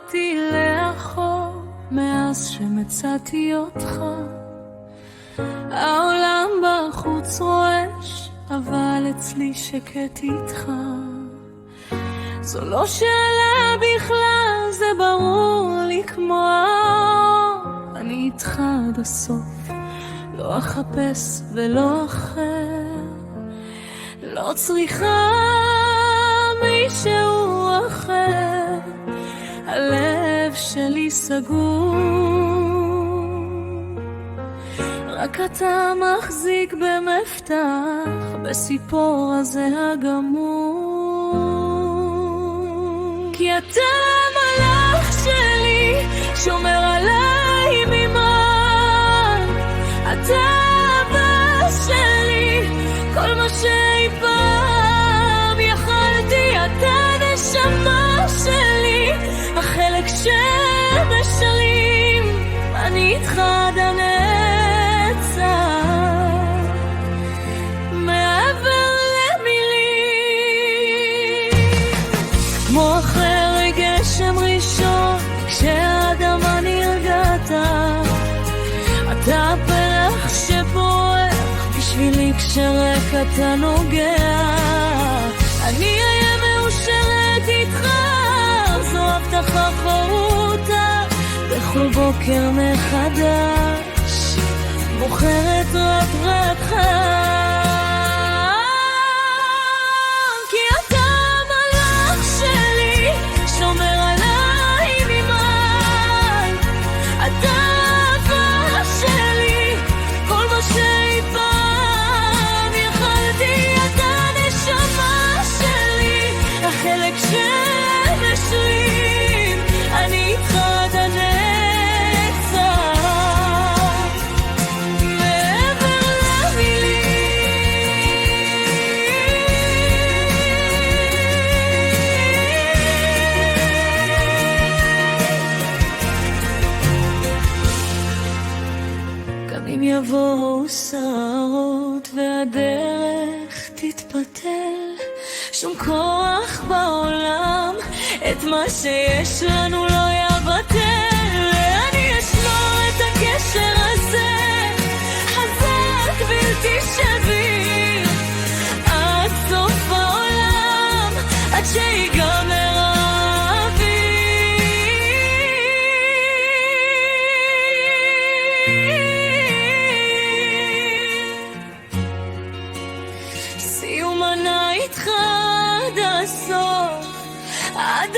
הלכתי לאחור מאז שמצאתי אותך. העולם בחוץ רועש, אבל אצלי שקט איתך. זו לא שאלה בכלל, זה ברור לי כמו האור. אני איתך עד הסוף, לא אחפש ולא אחר. לא צריכה מישהו אחר, הלב שלי סגור. רק אתה מחזיק במפתח בסיפור הזה הגמור. כי אתה המלאך שלי, שומר עליי ממעל. אתה האבא שלי, כל מה שאי פעם יכלתי. אתה הנשמה שלי, החלק שמשלים. אני איתך עד הנצח, מעבר למילים. כמו אחרי גשם ראשון, כשהאדמה נרגעת. אתה הפרח שפורח בשבילי כשרק אתה נוגע. אני אהיה מאושרת איתך, זו הבטחה חרוטה. בכל בוקר מחדש בוחרת רק כי אתה המלאך שלי, שומר עליי ממעל. אתה האהבה שלי, כל מה שאי פעם יכלתי. אתה הנשמה שלי, החלק שמשלים. אני איתך עד הנצח, מעבר למילים. גם אם יבואו סערות והדרך תתפתל, שום כוח בעולם את מה שיש לנו לא יבטל. אני אשמור את הקשר הזה, חזק בלתי שביר, עד סוף העולם, עד שיגמר האוויר. סיום ענה איתך עד הסוף, עד